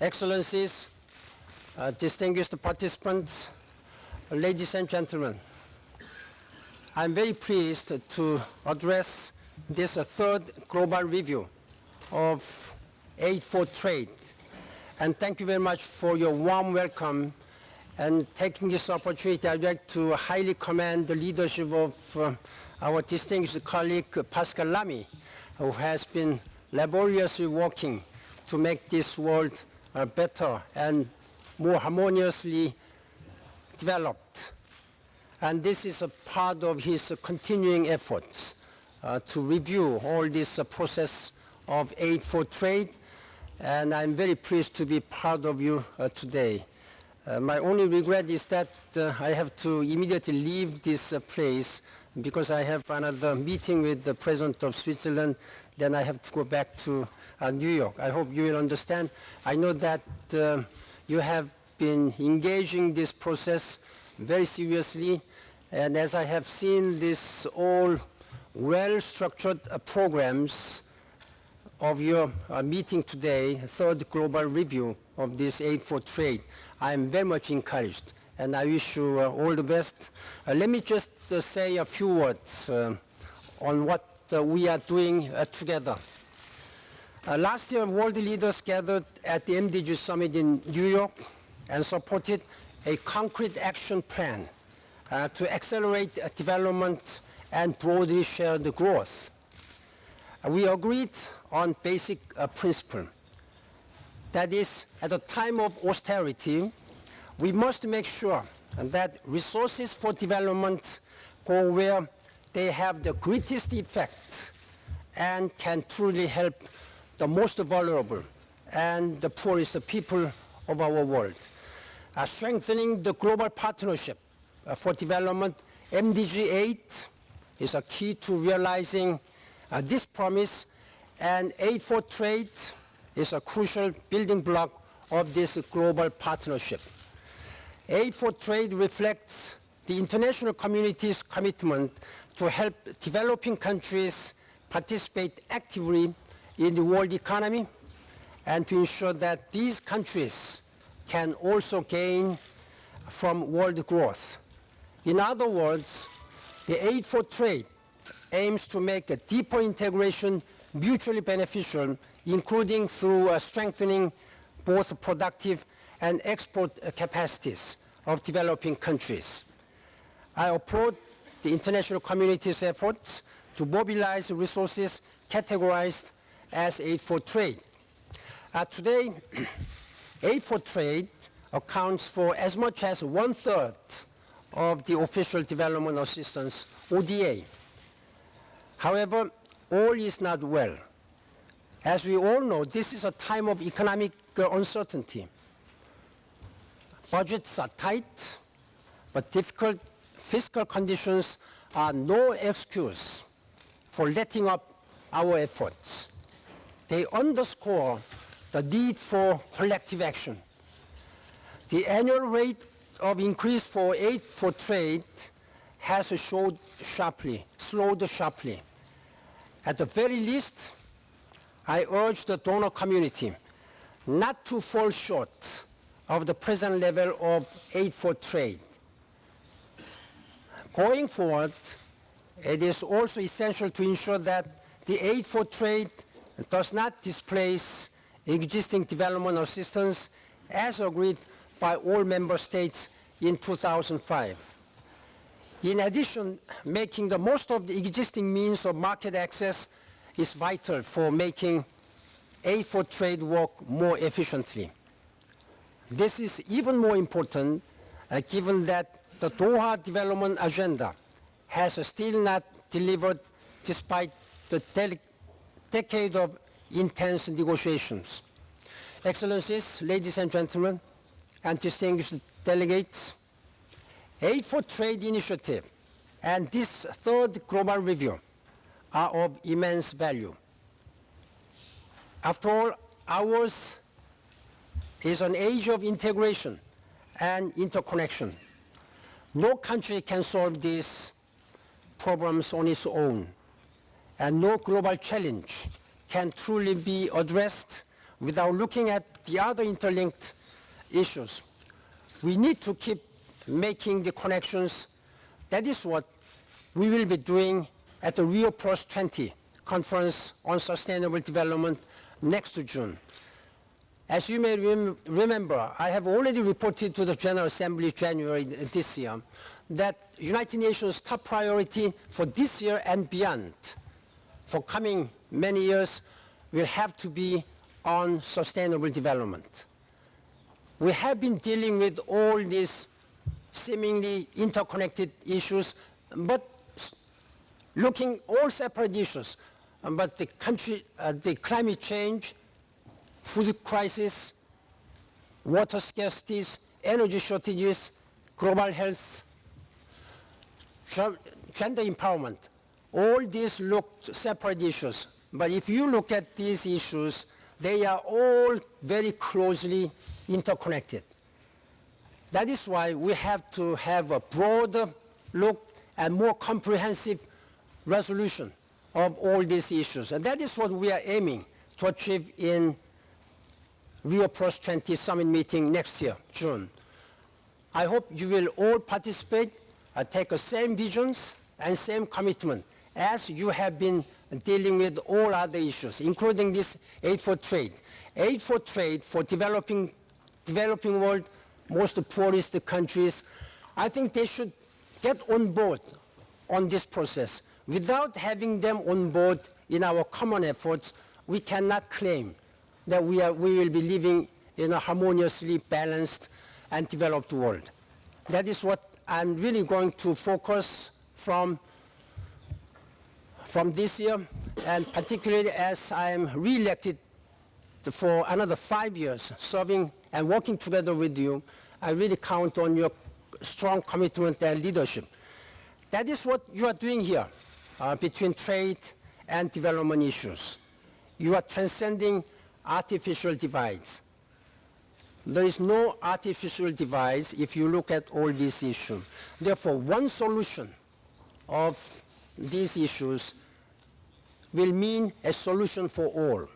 Excellencies, distinguished participants, ladies and gentlemen, I'm very pleased to address this third global review of Aid for Trade. And thank you very much for your warm welcome. And taking this opportunity, I'd like to highly commend the leadership of our distinguished colleague, Pascal Lamy, who has been laboriously working to make this world better and more harmoniously developed. And this is a part of his continuing efforts to review all this process of aid for trade. And I'm very pleased to be part of you today. My only regret is that I have to immediately leave this place because I have another meeting with the President of Switzerland. Then I have to go back to New York. I hope you will understand. I know that you have been engaging this process very seriously. And as I have seen this all well-structured programs of your meeting today, third global review of this aid for trade, I am very much encouraged, and I wish you all the best. Let me just say a few words on what we are doing together. Last year, world leaders gathered at the MDG Summit in New York and supported a concrete action plan to accelerate development and broadly share the growth. We agreed on basic principle. That is, at a time of austerity, we must make sure that resources for development go where they have the greatest effect and can truly help the most vulnerable and the poorest people of our world. Strengthening the global partnership for development, MDG 8 is a key to realizing this promise, and aid for trade is a crucial building block of this global partnership. Aid for trade reflects the international community's commitment to help developing countries participate actively in the world economy and to ensure that these countries can also gain from world growth. In other words, the aid for trade aims to make a deeper integration mutually beneficial, including through strengthening both productive and export capacities of developing countries. I applaud the international community's efforts to mobilize resources categorized as aid for trade. Today, aid for trade accounts for as much as 1/3 of the official development assistance, ODA. However, all is not well. As we all know, this is a time of economic uncertainty. Budgets are tight, but difficult fiscal conditions are no excuse for letting up our efforts. They underscore the need for collective action. The annual rate of increase for aid for trade has slowed sharply. At the very least, I urge the donor community not to fall short of the present level of aid for trade. Going forward, it is also essential to ensure that the aid for trade does not displace existing development assistance as agreed by all member states in 2005. In addition, making the most of the existing means of market access is vital for making aid for trade work more efficiently. This is even more important given that the Doha Development Agenda has still not delivered despite the decade of intense negotiations. Excellencies, ladies and gentlemen, and distinguished delegates, Aid for Trade initiative and this third global review are of immense value. After all, ours is an age of integration and interconnection. No country can solve these problems on its own, and no global challenge can truly be addressed without looking at the other interlinked issues. We need to keep making the connections. That is what we will be doing at the Rio Plus 20 Conference on Sustainable Development next June. As you may remember, I have already reported to the General Assembly January this year that United Nations' top priority for this year and beyond, for coming many years, will have to be on sustainable development. We have been dealing with all these seemingly interconnected issues, but looking all separate issues. But the climate change, food crisis, water scarcities, energy shortages, global health, gender empowerment, all these look separate issues. But if you look at these issues, they are all very closely interconnected. That is why we have to have a broader look and more comprehensive resolution of all these issues. And that is what we are aiming to achieve in Rio Plus 20 summit meeting next year, June. I hope you will all participate, take the same visions and same commitment as you have been dealing with all other issues, including this aid for trade. Aid for trade for developing world, most poorest countries. I think they should get on board on this process. Without having them on board in our common efforts, we cannot claim that we will be living in a harmoniously balanced and developed world. That is what I'm really going to focus from this year, and particularly as I am re-elected for another 5 years, serving and working together with you. I really count on your strong commitment and leadership. That is what you are doing here between trade and development issues. You are transcending artificial divides. There is no artificial divides if you look at all these issues. Therefore, one solution of these issues will mean a solution for all.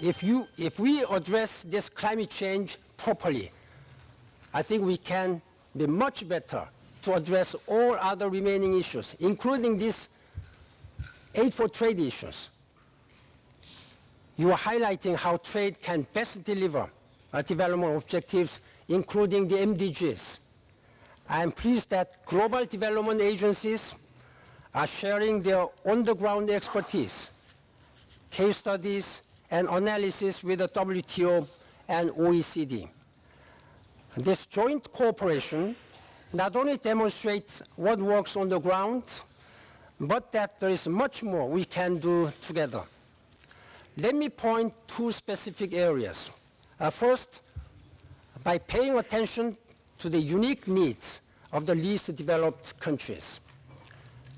If we address this climate change properly, I think we can be much better to address all other remaining issues, including these aid for trade issues. You are highlighting how trade can best deliver development objectives, including the MDGs. I am pleased that global development agencies are sharing their on-the-ground expertise, case studies, and analysis with the WTO and OECD. This joint cooperation not only demonstrates what works on the ground, but that there is much more we can do together. Let me point two specific areas. First, by paying attention to the unique needs of the least developed countries.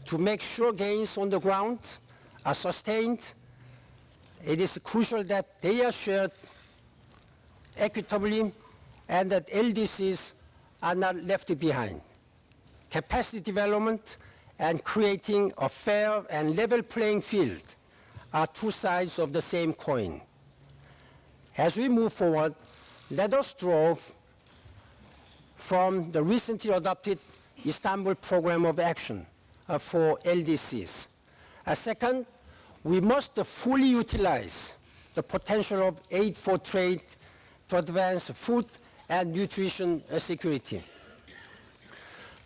To make sure gains on the ground are sustained, it is crucial that they are shared equitably and that LDCs are not left behind. Capacity development and creating a fair and level playing field are two sides of the same coin. As we move forward, let us draw from the recently adopted Istanbul Program of Action for LDCs. Second, we must fully utilize the potential of aid for trade to advance food and nutrition security.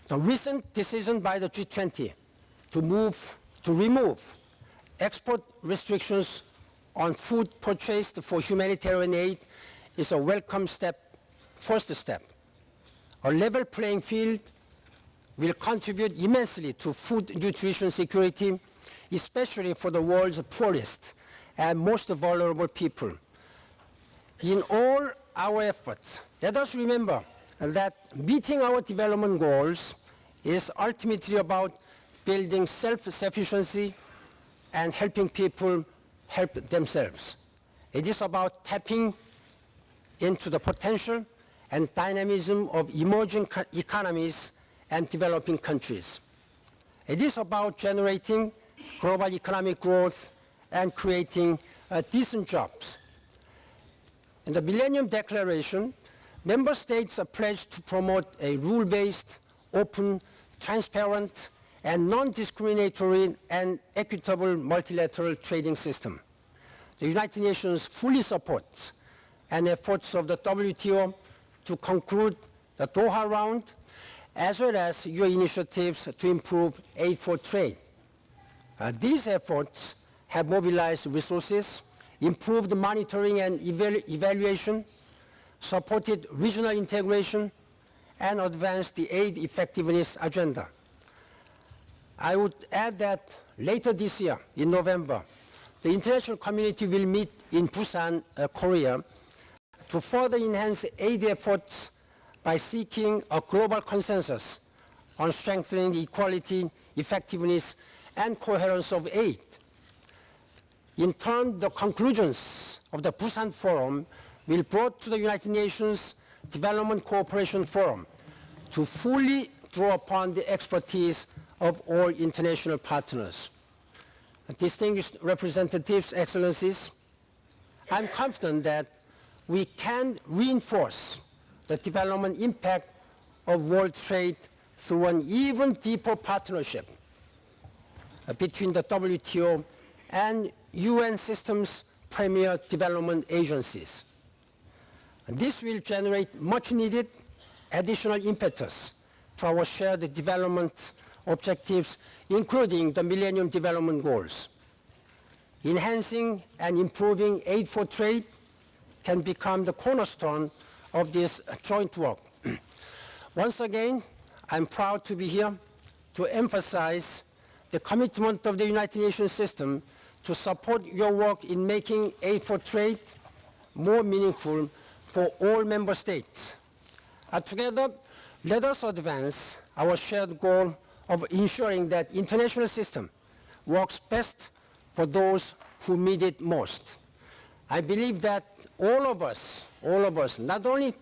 The recent decision by the G20 to remove export restrictions on food purchased for humanitarian aid is a welcome step, first step. A level playing field will contribute immensely to food nutrition security, especially for the world's poorest and most vulnerable people. In all our efforts, let us remember that meeting our development goals is ultimately about building self-sufficiency and helping people help themselves. It is about tapping into the potential and dynamism of emerging economies and developing countries. It is about generating global economic growth and creating decent jobs In the Millennium Declaration, member states are pledged to promote a rule-based, open, transparent, and non-discriminatory and equitable multilateral trading system. The United Nations fully supports and efforts of the WTO to conclude the Doha round, as well as your initiatives to improve aid for trade. These efforts have mobilized resources, improved monitoring and evaluation, supported regional integration, and advanced the aid effectiveness agenda. I would add that later this year, in November, the international community will meet in Busan, Korea, to further enhance aid efforts by seeking a global consensus on strengthening the equality, effectiveness, and coherence of aid. In turn, the conclusions of the Busan Forum will be brought to the United Nations Development Cooperation Forum to fully draw upon the expertise of all international partners. Distinguished representatives, excellencies, I'm confident that we can reinforce the development impact of world trade through an even deeper partnership between the WTO and UN system's premier development agencies. This will generate much needed additional impetus for our shared development objectives, including the Millennium Development Goals. Enhancing and improving aid for trade can become the cornerstone of this joint work. Once again, I'm proud to be here to emphasize the commitment of the United Nations system to support your work in making aid for trade more meaningful for all member states. Together, let us advance our shared goal of ensuring that the international system works best for those who need it most. I believe that all of us, not only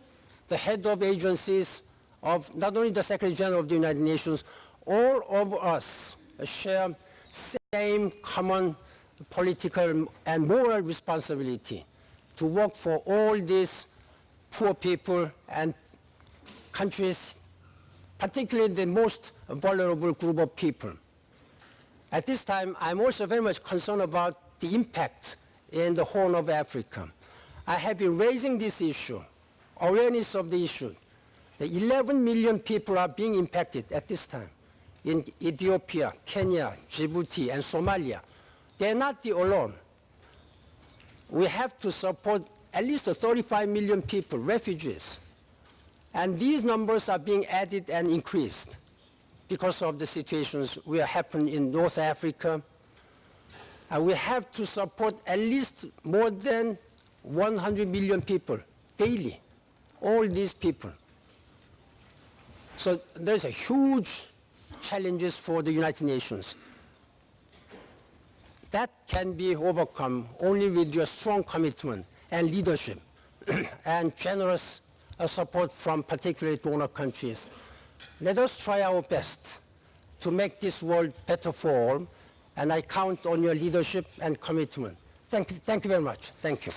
the head of agencies, not only the Secretary General of the United Nations, all of us share same common political and moral responsibility to work for all these poor people and countries, particularly the most vulnerable group of people. At this time, I'm also very much concerned about the impact in the Horn of Africa. I have been raising this issue, awareness of the issue. The 11 million people are being impacted at this time in Ethiopia, Kenya, Djibouti, and Somalia. They're not the alone. We have to support at least 35 million people, refugees. And these numbers are being added and increased because of the situations which happen in North Africa. And we have to support at least more than 100 million people daily, all these people. So there's a huge challenges for the United Nations. That can be overcome only with your strong commitment and leadership and generous support from particularly donor countries. Let us try our best to make this world better for all, and I count on your leadership and commitment. Thank you very much. Thank you.